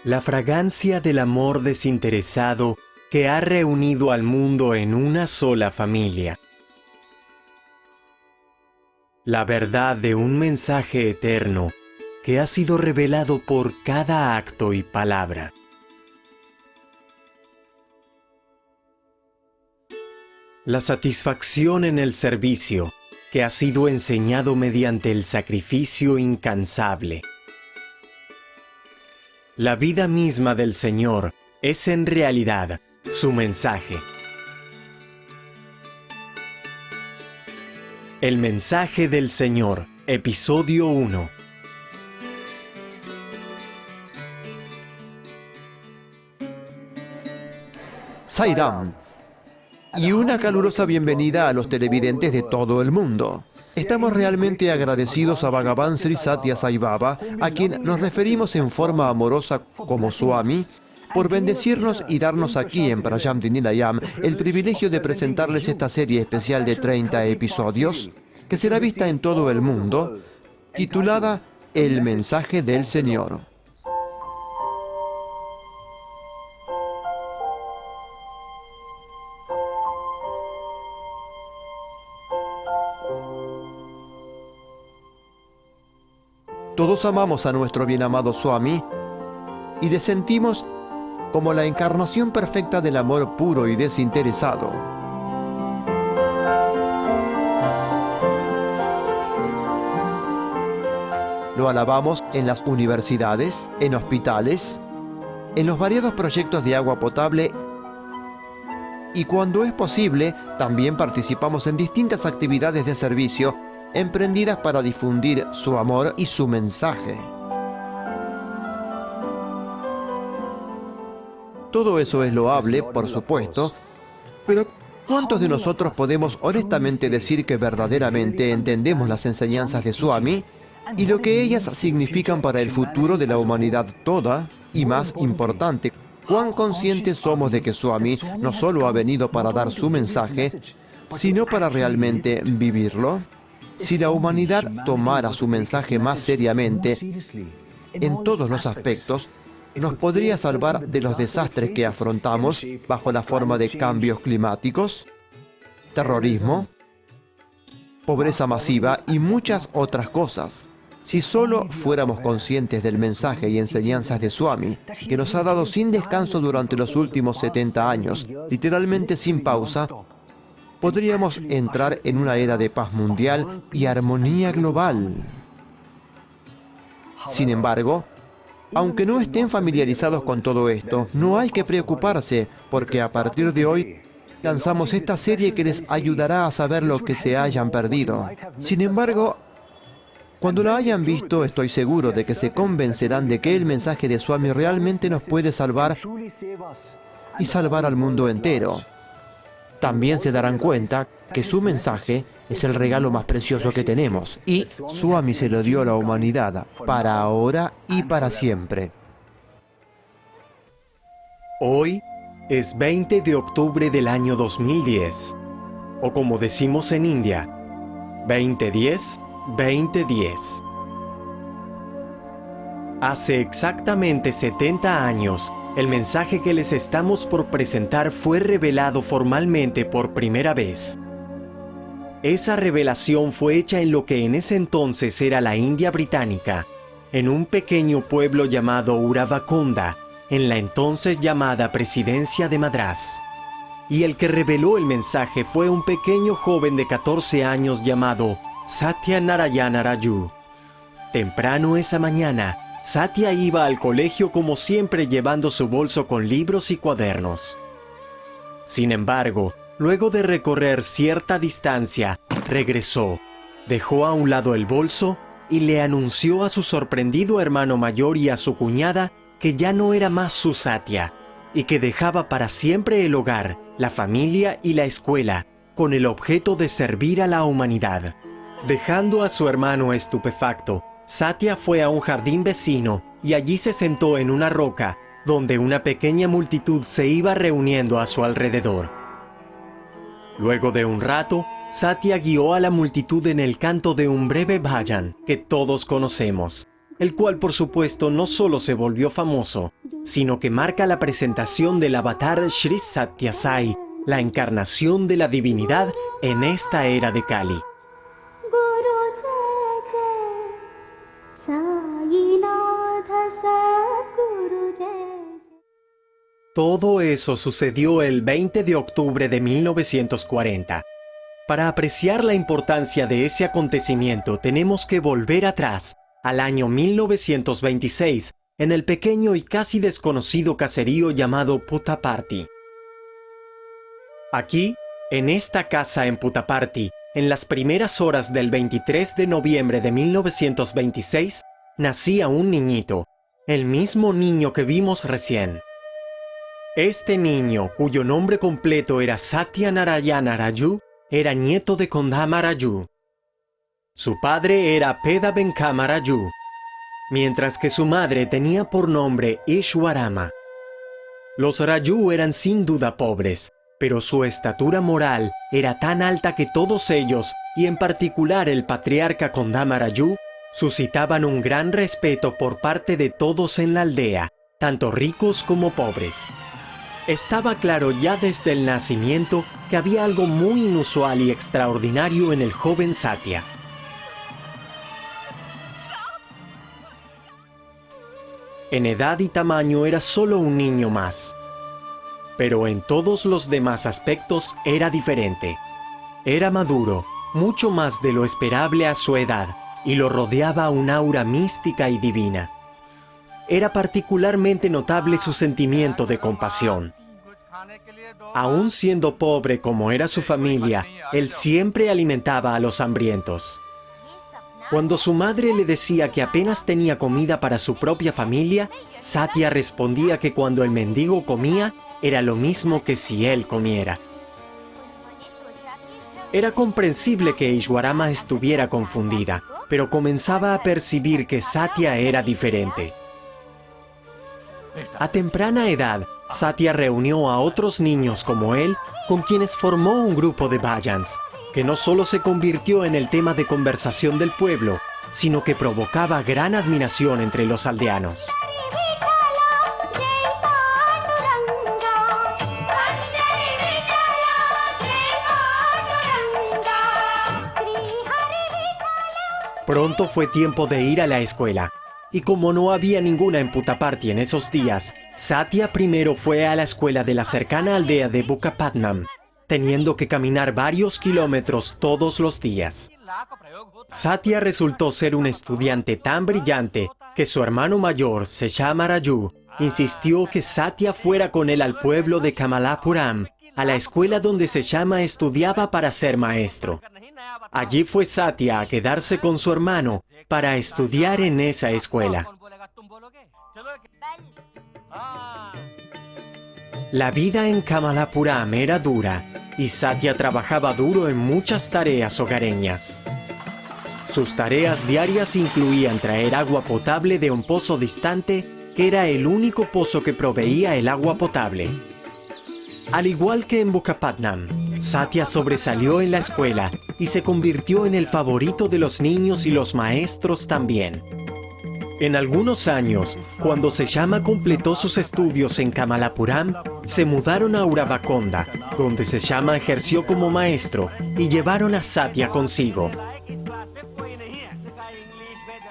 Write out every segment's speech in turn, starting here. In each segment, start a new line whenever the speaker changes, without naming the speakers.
La fragancia del amor desinteresado que ha reunido al mundo en una sola familia. La verdad de un mensaje eterno que ha sido revelado por cada acto y palabra. La satisfacción en el servicio que ha sido enseñado mediante el sacrificio incansable. La vida misma del Señor es en realidad su mensaje. El mensaje del Señor, episodio 1.
Sairam, y una calurosa bienvenida a los televidentes de todo el mundo. Estamos realmente agradecidos a Bhagavan Sri Satya Sai Baba, a quien nos referimos en forma amorosa como Swami, por bendecirnos y darnos aquí en Prayamti Nilayam el privilegio de presentarles esta serie especial de 30 episodios, que será vista en todo el mundo, titulada El mensaje del Señor. Todos amamos a nuestro bien amado Swami y le sentimos como la encarnación perfecta del amor puro y desinteresado. Lo alabamos en las universidades, en hospitales, en los variados proyectos de agua potable y cuando es posible, también participamos en distintas actividades de servicio emprendidas para difundir su amor y su mensaje. Todo eso es loable, por supuesto, pero ¿cuántos de nosotros podemos honestamente decir que verdaderamente entendemos las enseñanzas de Swami y lo que ellas significan para el futuro de la humanidad toda? Y más importante, ¿cuán conscientes somos de que Swami no solo ha venido para dar su mensaje, sino para realmente vivirlo? Si la humanidad tomara su mensaje más seriamente, en todos los aspectos, nos podría salvar de los desastres que afrontamos bajo la forma de cambios climáticos, terrorismo, pobreza masiva y muchas otras cosas. Si solo fuéramos conscientes del mensaje y enseñanzas de Swami, que nos ha dado sin descanso durante los últimos 70 años, literalmente sin pausa, podríamos entrar en una era de paz mundial y armonía global. Sin embargo, aunque no estén familiarizados con todo esto, no hay que preocuparse, porque a partir de hoy lanzamos esta serie que les ayudará a saber lo que se hayan perdido. Sin embargo, cuando la hayan visto, estoy seguro de que se convencerán de que el mensaje de Swami realmente nos puede salvar y salvar al mundo entero. También se darán cuenta que su mensaje es el regalo más precioso que tenemos y Swami se lo dio a la humanidad para ahora y para siempre.
Hoy es 20 de octubre del año 2010, o como decimos en India, 2010, 2010. Hace exactamente 70 años, el mensaje que les estamos por presentar fue revelado formalmente por primera vez. Esa revelación fue hecha en lo que en ese entonces era la India británica, en un pequeño pueblo llamado Uravakonda, en la entonces llamada Presidencia de Madrás. Y el que reveló el mensaje fue un pequeño joven de 14 años llamado Satya Narayana Raju. Temprano esa mañana, Satya iba al colegio como siempre llevando su bolso con libros y cuadernos. Sin embargo, luego de recorrer cierta distancia, regresó, dejó a un lado el bolso y le anunció a su sorprendido hermano mayor y a su cuñada que ya no era más su Satya y que dejaba para siempre el hogar, la familia y la escuela con el objeto de servir a la humanidad. Dejando a su hermano estupefacto, Satya fue a un jardín vecino y allí se sentó en una roca donde una pequeña multitud se iba reuniendo a su alrededor. Luego de un rato, Satya guió a la multitud en el canto de un breve bhajan que todos conocemos, el cual por supuesto no solo se volvió famoso, sino que marca la presentación del avatar Sri Satya Sai, la encarnación de la divinidad en esta era de Kali. Todo eso sucedió el 20 de octubre de 1940. Para apreciar la importancia de ese acontecimiento tenemos que volver atrás, al año 1926, en el pequeño y casi desconocido caserío llamado Puttaparthi. Aquí, en esta casa en Puttaparthi, en las primeras horas del 23 de noviembre de 1926, nacía un niñito, el mismo niño que vimos recién. Este niño, cuyo nombre completo era Satya Narayana Raju, era nieto de Kondama Raju. Su padre era Peda Venkama Raju, mientras que su madre tenía por nombre Ishwarama. Los Raju eran sin duda pobres, pero su estatura moral era tan alta que todos ellos, y en particular el patriarca Kondama Raju, suscitaban un gran respeto por parte de todos en la aldea, tanto ricos como pobres. Estaba claro ya desde el nacimiento que había algo muy inusual y extraordinario en el joven Satya. En edad y tamaño era solo un niño más, pero en todos los demás aspectos era diferente. Era maduro, mucho más de lo esperable a su edad, y lo rodeaba un aura mística y divina. Era particularmente notable su sentimiento de compasión. Aún siendo pobre como era su familia, él siempre alimentaba a los hambrientos. Cuando su madre le decía que apenas tenía comida para su propia familia, Satya respondía que cuando el mendigo comía, era lo mismo que si él comiera. Era comprensible que Ishwarama estuviera confundida, pero comenzaba a percibir que Satya era diferente. A temprana edad, Satya reunió a otros niños como él, con quienes formó un grupo de bhajans, que no solo se convirtió en el tema de conversación del pueblo, sino que provocaba gran admiración entre los aldeanos. Pronto fue tiempo de ir a la escuela, y como no había ninguna en Puttaparthi en esos días, Satya primero fue a la escuela de la cercana aldea de Bukkapatnam, teniendo que caminar varios kilómetros todos los días. Satya resultó ser un estudiante tan brillante que su hermano mayor, Seshama Raju, insistió que Satya fuera con él al pueblo de Kamalapuram, a la escuela donde Seshama estudiaba para ser maestro. Allí fue Satya a quedarse con su hermano para estudiar en esa escuela. La vida en Kamalapuram era dura y Satya trabajaba duro en muchas tareas hogareñas. Sus tareas diarias incluían traer agua potable de un pozo distante que era el único pozo que proveía el agua potable. Al igual que en Bukkapatnam, Satya sobresalió en la escuela y se convirtió en el favorito de los niños y los maestros también. En algunos años, cuando Seshama completó sus estudios en Kamalapuram, se mudaron a Uravakonda, donde Seshama ejerció como maestro, y llevaron a Satya consigo.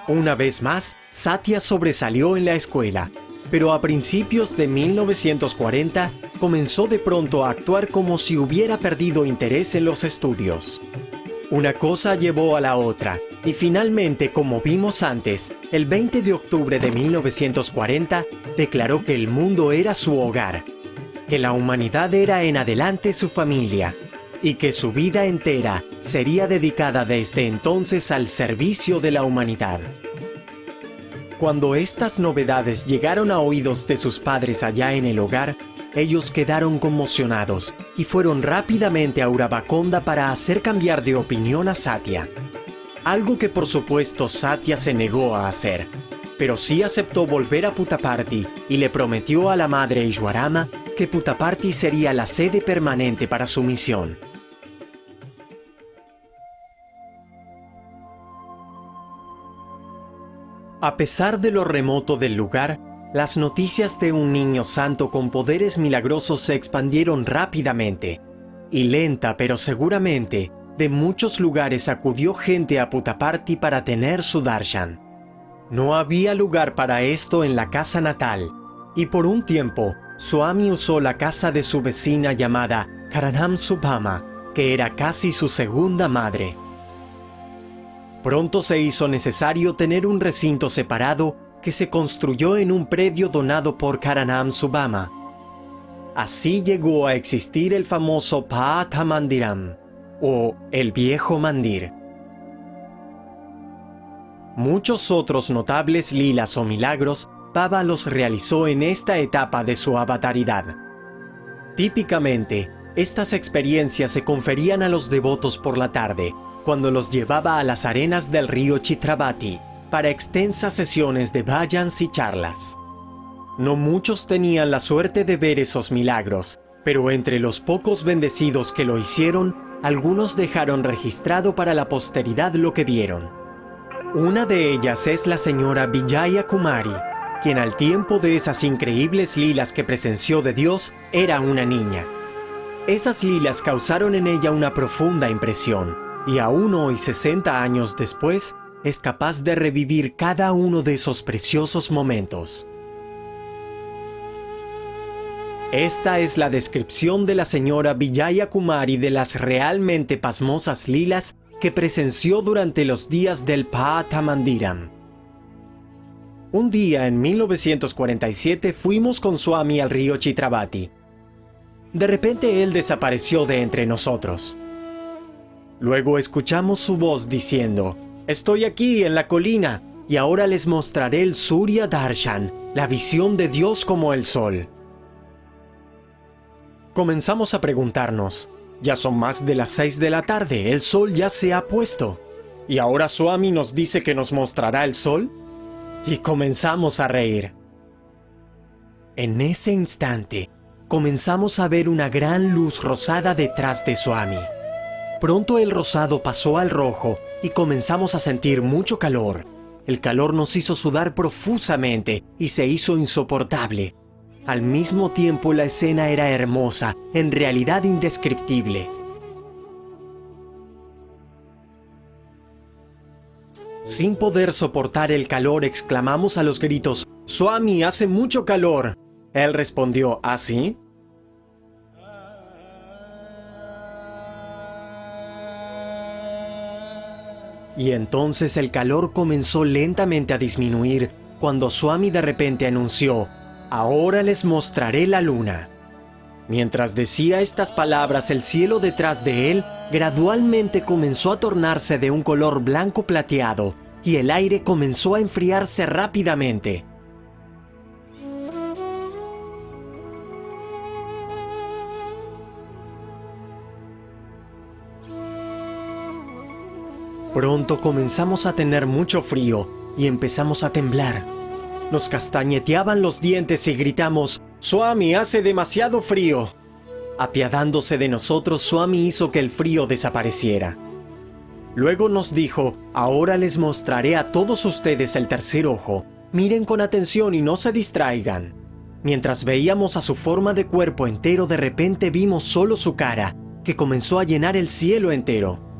Una vez más, Satya sobresalió en la escuela, pero a principios de 1940 comenzó de pronto a actuar como si hubiera perdido interés en los estudios. Una cosa llevó a la otra, y finalmente, como vimos antes, el 20 de octubre de 1940, declaró que el mundo era su hogar, que la humanidad era en adelante su familia, y que su vida entera sería dedicada desde entonces al servicio de la humanidad. Cuando estas novedades llegaron a oídos de sus padres allá en el hogar, ellos quedaron conmocionados y fueron rápidamente a Uravakonda para hacer cambiar de opinión a Satya. Algo que por supuesto Satya se negó a hacer, pero sí aceptó volver a Puttaparthi y le prometió a la madre Ishwarama que Puttaparthi sería la sede permanente para su misión. A pesar de lo remoto del lugar, las noticias de un niño santo con poderes milagrosos se expandieron rápidamente, y lenta pero seguramente, de muchos lugares acudió gente a Puttaparthi para tener su darshan. No había lugar para esto en la casa natal, y por un tiempo, Swami usó la casa de su vecina llamada Karanam Subhama, que era casi su segunda madre. Pronto se hizo necesario tener un recinto separado que se construyó en un predio donado por Karanam Subhama. Así llegó a existir el famoso Pata Mandiram, o el viejo mandir. Muchos otros notables lilas o milagros Baba los realizó en esta etapa de su avataridad. Típicamente, estas experiencias se conferían a los devotos por la tarde, cuando los llevaba a las arenas del río Chitravati para extensas sesiones de bhajans y charlas. No muchos tenían la suerte de ver esos milagros, pero entre los pocos bendecidos que lo hicieron, algunos dejaron registrado para la posteridad lo que vieron. Una de ellas es la señora Vijaya Kumari, quien al tiempo de esas increíbles lilas que presenció de Dios era una niña. Esas lilas causaron en ella una profunda impresión, y aún hoy, 60 años después, es capaz de revivir cada uno de esos preciosos momentos. Esta es la descripción de la señora Vijaya Kumari de las realmente pasmosas lilas que presenció durante los días del Pata Mandiram. Un día en 1947 fuimos con Swami al río Chitravati. De repente él desapareció de entre nosotros. Luego escuchamos su voz diciendo: «Estoy aquí en la colina y ahora les mostraré el Surya Darshan, la visión de Dios como el sol». Comenzamos a preguntarnos: ya son más de las 6 de la tarde, el sol ya se ha puesto. ¿Y ahora Swami nos dice que nos mostrará el sol? Y comenzamos a reír. En ese instante, comenzamos a ver una gran luz rosada detrás de Swami. Pronto el rosado pasó al rojo y comenzamos a sentir mucho calor. El calor nos hizo sudar profusamente y se hizo insoportable. Al mismo tiempo la escena era hermosa, en realidad indescriptible. Sin poder soportar el calor, exclamamos a los gritos: «Swami, hace mucho calor». Él respondió: «¿Ah, sí?». Y entonces el calor comenzó lentamente a disminuir cuando Swami de repente anunció: «Ahora les mostraré la luna». Mientras decía estas palabras, el cielo detrás de él gradualmente comenzó a tornarse de un color blanco plateado y el aire comenzó a enfriarse rápidamente. Pronto comenzamos a tener mucho frío y empezamos a temblar. Nos castañeteaban los dientes y gritamos: «Swami, hace demasiado frío». Apiadándose de nosotros, Swami hizo que el frío desapareciera. Luego nos dijo: «Ahora les mostraré a todos ustedes el tercer ojo. Miren con atención y no se distraigan». Mientras veíamos a su forma de cuerpo entero, de repente vimos solo su cara, que comenzó a llenar el cielo entero.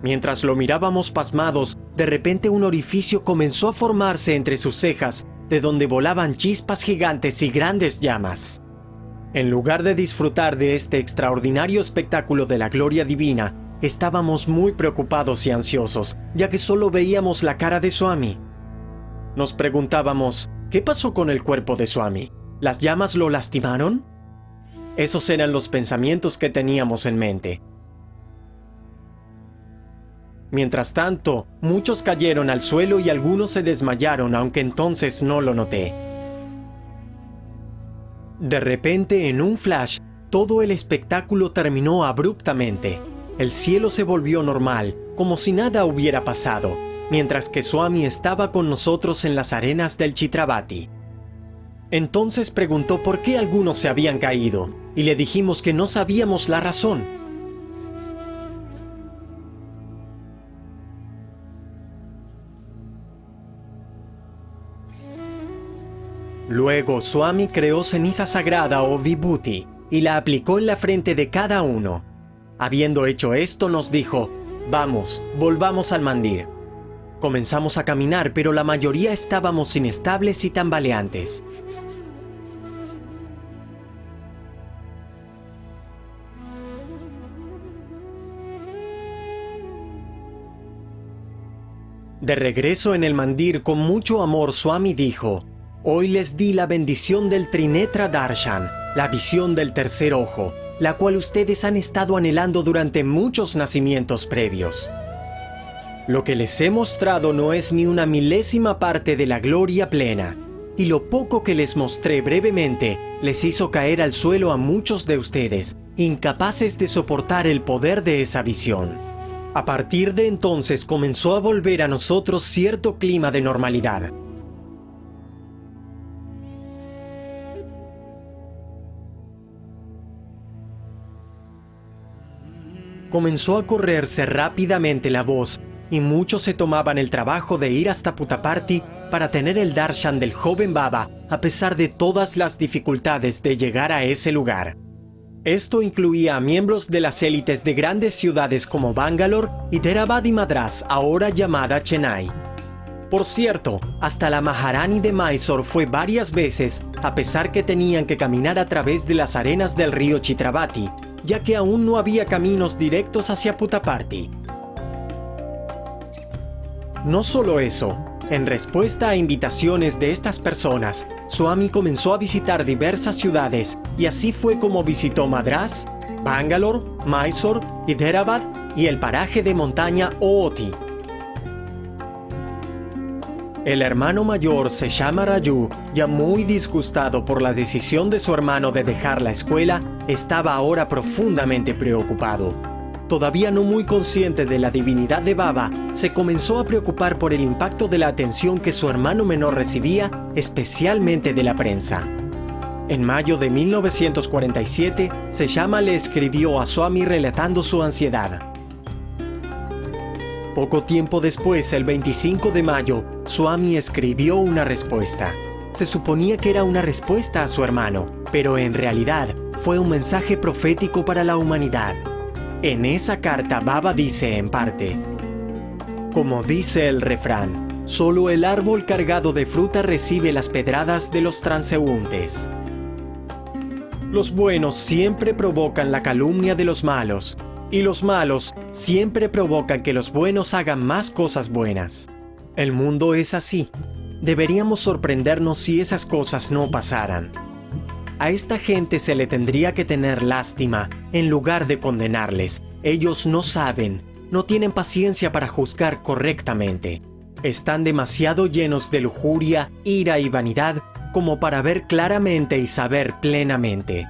Mientras lo mirábamos pasmados, de repente un orificio comenzó a formarse entre sus cejas, de donde volaban chispas gigantes y grandes llamas. En lugar de disfrutar de este extraordinario espectáculo de la gloria divina, estábamos muy preocupados y ansiosos, ya que solo veíamos la cara de Swami. Nos preguntábamos: ¿qué pasó con el cuerpo de Swami? ¿Las llamas lo lastimaron? Esos eran los pensamientos que teníamos en mente. Mientras tanto, muchos cayeron al suelo y algunos se desmayaron, aunque entonces no lo noté. De repente, en un flash, todo el espectáculo terminó abruptamente. El cielo se volvió normal, como si nada hubiera pasado, mientras que Swami estaba con nosotros en las arenas del Chitravati. Entonces preguntó por qué algunos se habían caído, y le dijimos que no sabíamos la razón. Luego Swami creó ceniza sagrada o vibhuti y la aplicó en la frente de cada uno. Habiendo hecho esto, nos dijo: vamos, volvamos al mandir. Comenzamos a caminar, pero la mayoría estábamos inestables y tambaleantes. De regreso en el mandir, con mucho amor, Swami dijo: hoy les di la bendición del Trinetra Darshan, la visión del tercer ojo, la cual ustedes han estado anhelando durante muchos nacimientos previos. Lo que les he mostrado no es ni una milésima parte de la gloria plena, y lo poco que les mostré brevemente les hizo caer al suelo a muchos de ustedes, incapaces de soportar el poder de esa visión. A partir de entonces comenzó a volver a nosotros cierto clima de normalidad. Comenzó a correrse rápidamente la voz y muchos se tomaban el trabajo de ir hasta Puttaparthi para tener el darshan del joven Baba a pesar de todas las dificultades de llegar a ese lugar. Esto incluía a miembros de las élites de grandes ciudades como Bangalore, Hyderabad y Madras, ahora llamada Chennai. Por cierto, hasta la Maharani de Mysore fue varias veces, a pesar que tenían que caminar a través de las arenas del río Chitravati, ya que aún no había caminos directos hacia Puttaparthi. No solo eso, en respuesta a invitaciones de estas personas, Swami comenzó a visitar diversas ciudades y así fue como visitó Madras, Bangalore, Mysore, Hyderabad y el paraje de montaña Ooty. El hermano mayor se llama Raju, ya muy disgustado por la decisión de su hermano de dejar la escuela, estaba ahora profundamente preocupado. Todavía no muy consciente de la divinidad de Baba, se comenzó a preocupar por el impacto de la atención que su hermano menor recibía, especialmente de la prensa. En mayo de 1947, Seyama le escribió a Swami relatando su ansiedad. Poco tiempo después, el 25 de mayo, Swami escribió una respuesta. Se suponía que era una respuesta a su hermano, pero en realidad fue un mensaje profético para la humanidad. En esa carta, Baba dice en parte: como dice el refrán, solo el árbol cargado de fruta recibe las pedradas de los transeúntes. Los buenos siempre provocan la calumnia de los malos, y los malos siempre provocan que los buenos hagan más cosas buenas. El mundo es así. Deberíamos sorprendernos si esas cosas no pasaran. A esta gente se le tendría que tener lástima en lugar de condenarles. Ellos no saben, no tienen paciencia para juzgar correctamente. Están demasiado llenos de lujuria, ira y vanidad como para ver claramente y saber plenamente.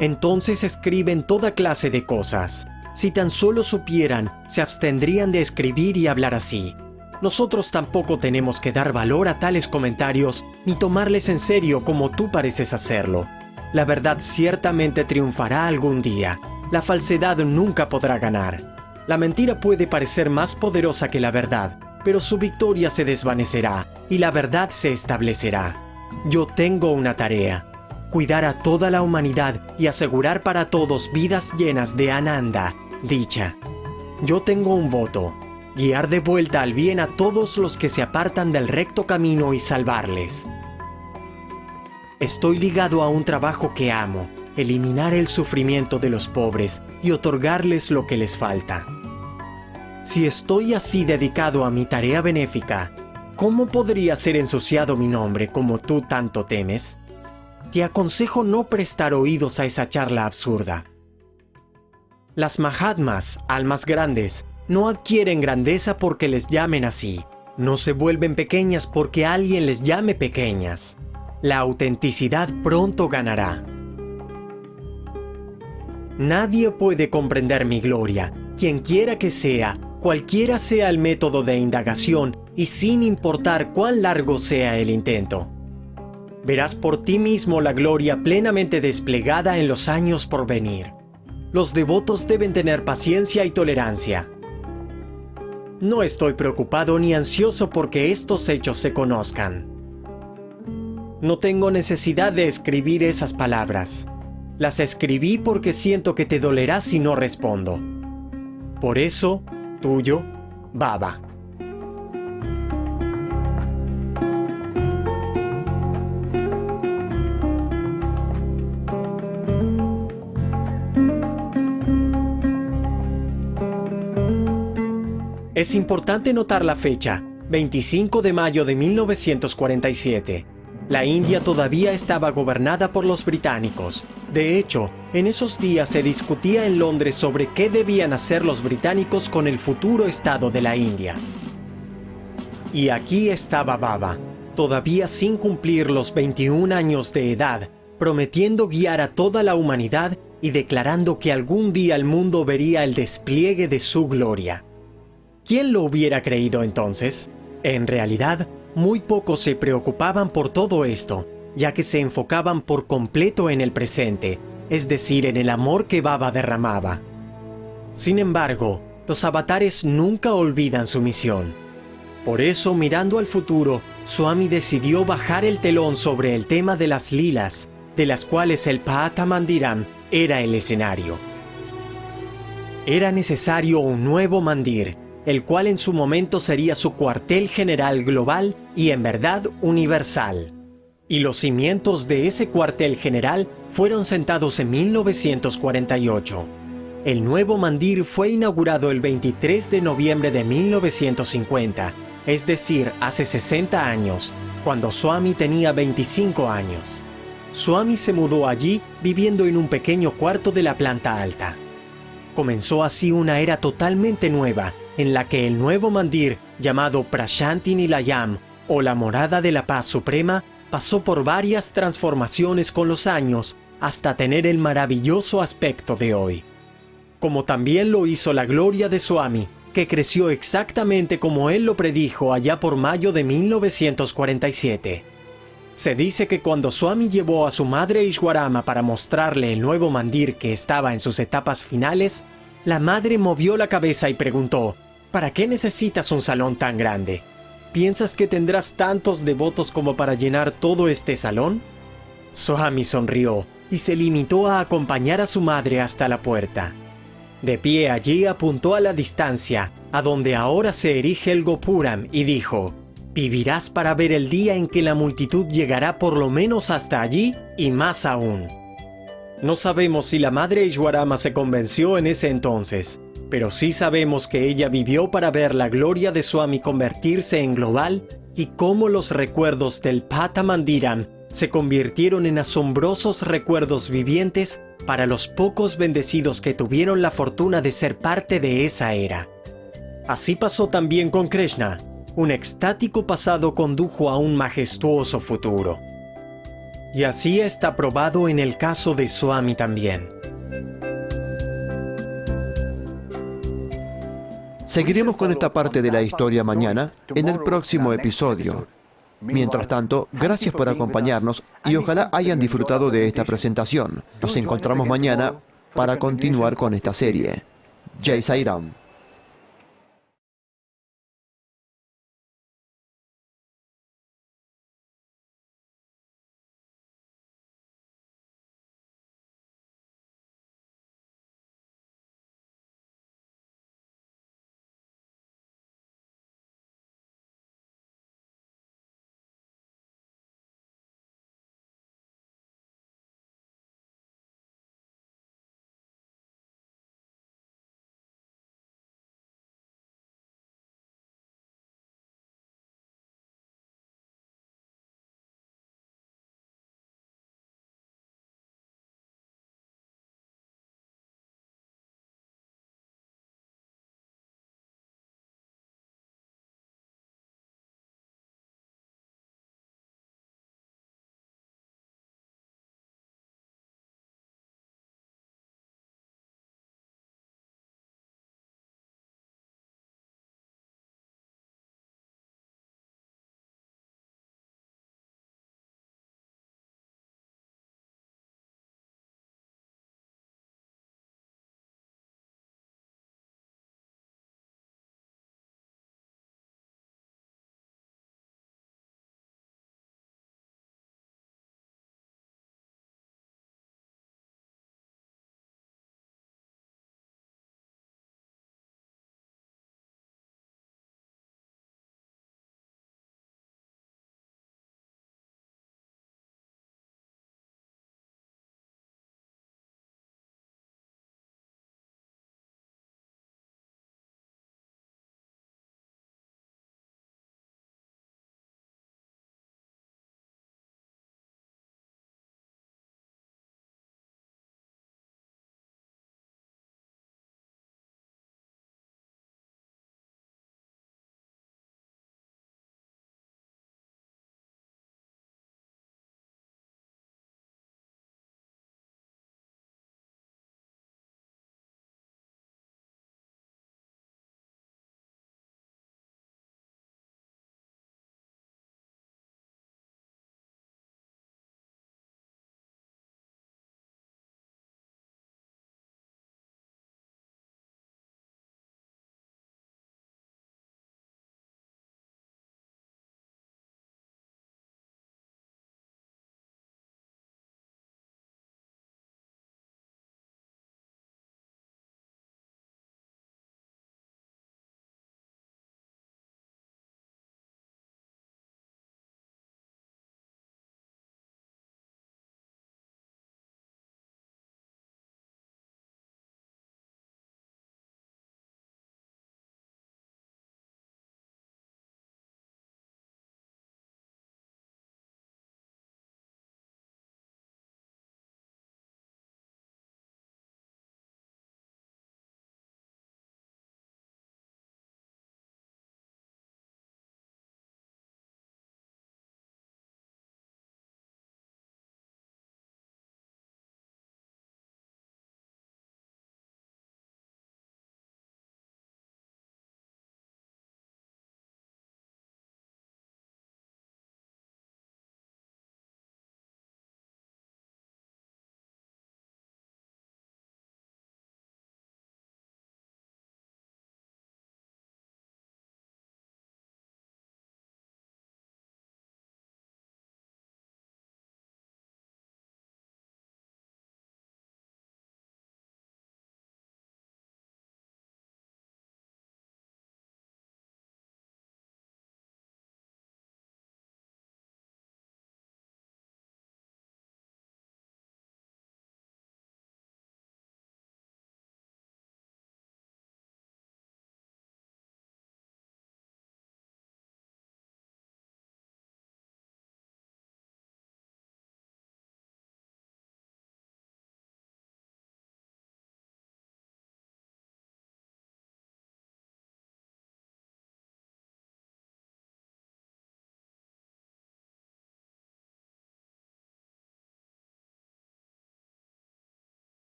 Entonces escriben toda clase de cosas. Si tan solo supieran, se abstendrían de escribir y hablar así. Nosotros tampoco tenemos que dar valor a tales comentarios ni tomarles en serio como tú pareces hacerlo. La verdad ciertamente triunfará algún día. La falsedad nunca podrá ganar. La mentira puede parecer más poderosa que la verdad, pero su victoria se desvanecerá y la verdad se establecerá. Yo tengo una tarea: cuidar a toda la humanidad y asegurar para todos vidas llenas de Ananda, dicha. Yo tengo un voto: guiar de vuelta al bien a todos los que se apartan del recto camino y salvarles. Estoy ligado a un trabajo que amo: eliminar el sufrimiento de los pobres y otorgarles lo que les falta. Si estoy así dedicado a mi tarea benéfica, ¿cómo podría ser ensuciado mi nombre como tú tanto temes? Te aconsejo no prestar oídos a esa charla absurda. Las Mahatmas, almas grandes, no adquieren grandeza porque les llamen así. No se vuelven pequeñas porque alguien les llame pequeñas. La autenticidad pronto ganará. Nadie puede comprender mi gloria, quien quiera que sea, cualquiera sea el método de indagación y sin importar cuán largo sea el intento. Verás por ti mismo la gloria plenamente desplegada en los años por venir. Los devotos deben tener paciencia y tolerancia. No estoy preocupado ni ansioso porque estos hechos se conozcan. No tengo necesidad de escribir esas palabras. Las escribí porque siento que te dolerá si no respondo. Por eso, tuyo, Baba. Es importante notar la fecha, 25 de mayo de 1947. La India todavía estaba gobernada por los británicos. De hecho, en esos días se discutía en Londres sobre qué debían hacer los británicos con el futuro estado de la India. Y aquí estaba Baba, todavía sin cumplir los 21 años de edad, prometiendo guiar a toda la humanidad y declarando que algún día el mundo vería el despliegue de su gloria. ¿Quién lo hubiera creído entonces? En realidad, muy pocos se preocupaban por todo esto, ya que se enfocaban por completo en el presente, es decir, en el amor que Baba derramaba. Sin embargo, los avatares nunca olvidan su misión. Por eso, mirando al futuro, Swami decidió bajar el telón sobre el tema de las lilas, de las cuales el Phata Mandiram era el escenario. Era necesario un nuevo mandir, el cual en su momento sería su cuartel general global y en verdad universal. Y los cimientos de ese cuartel general fueron sentados en 1948. El nuevo mandir fue inaugurado el 23 de noviembre de 1950, es decir, hace 60 años, cuando Swami tenía 25 años. Swami se mudó allí viviendo en un pequeño cuarto de la planta alta. Comenzó así una era totalmente nueva, en la que el nuevo mandir, llamado Prashanti Nilayam, o la Morada de la Paz Suprema, pasó por varias transformaciones con los años, hasta tener el maravilloso aspecto de hoy. Como también lo hizo la gloria de Swami, que creció exactamente como él lo predijo allá por mayo de 1947. Se dice que cuando Swami llevó a su madre Ishwarama para mostrarle el nuevo mandir que estaba en sus etapas finales, la madre movió la cabeza y preguntó: ¿Para qué necesitas un salón tan grande? ¿Piensas que tendrás tantos devotos como para llenar todo este salón? Swami sonrió y se limitó a acompañar a su madre hasta la puerta. De pie allí apuntó a la distancia, a donde ahora se erige el Gopuram, y dijo: «Vivirás para ver el día en que la multitud llegará por lo menos hasta allí y más aún». No sabemos si la madre Ishwarama se convenció en ese entonces, pero sí sabemos que ella vivió para ver la gloria de Swami convertirse en global y cómo los recuerdos del Phata Mandiram se convirtieron en asombrosos recuerdos vivientes para los pocos bendecidos que tuvieron la fortuna de ser parte de esa era. Así pasó también con Krishna. Un extático pasado condujo a un majestuoso futuro. Y así está probado en el caso de Swami también.
Seguiremos con esta parte de la historia mañana en el próximo episodio. Mientras tanto, gracias por acompañarnos y ojalá hayan disfrutado de esta presentación. Nos encontramos mañana para continuar con esta serie. Jai Sai Ram.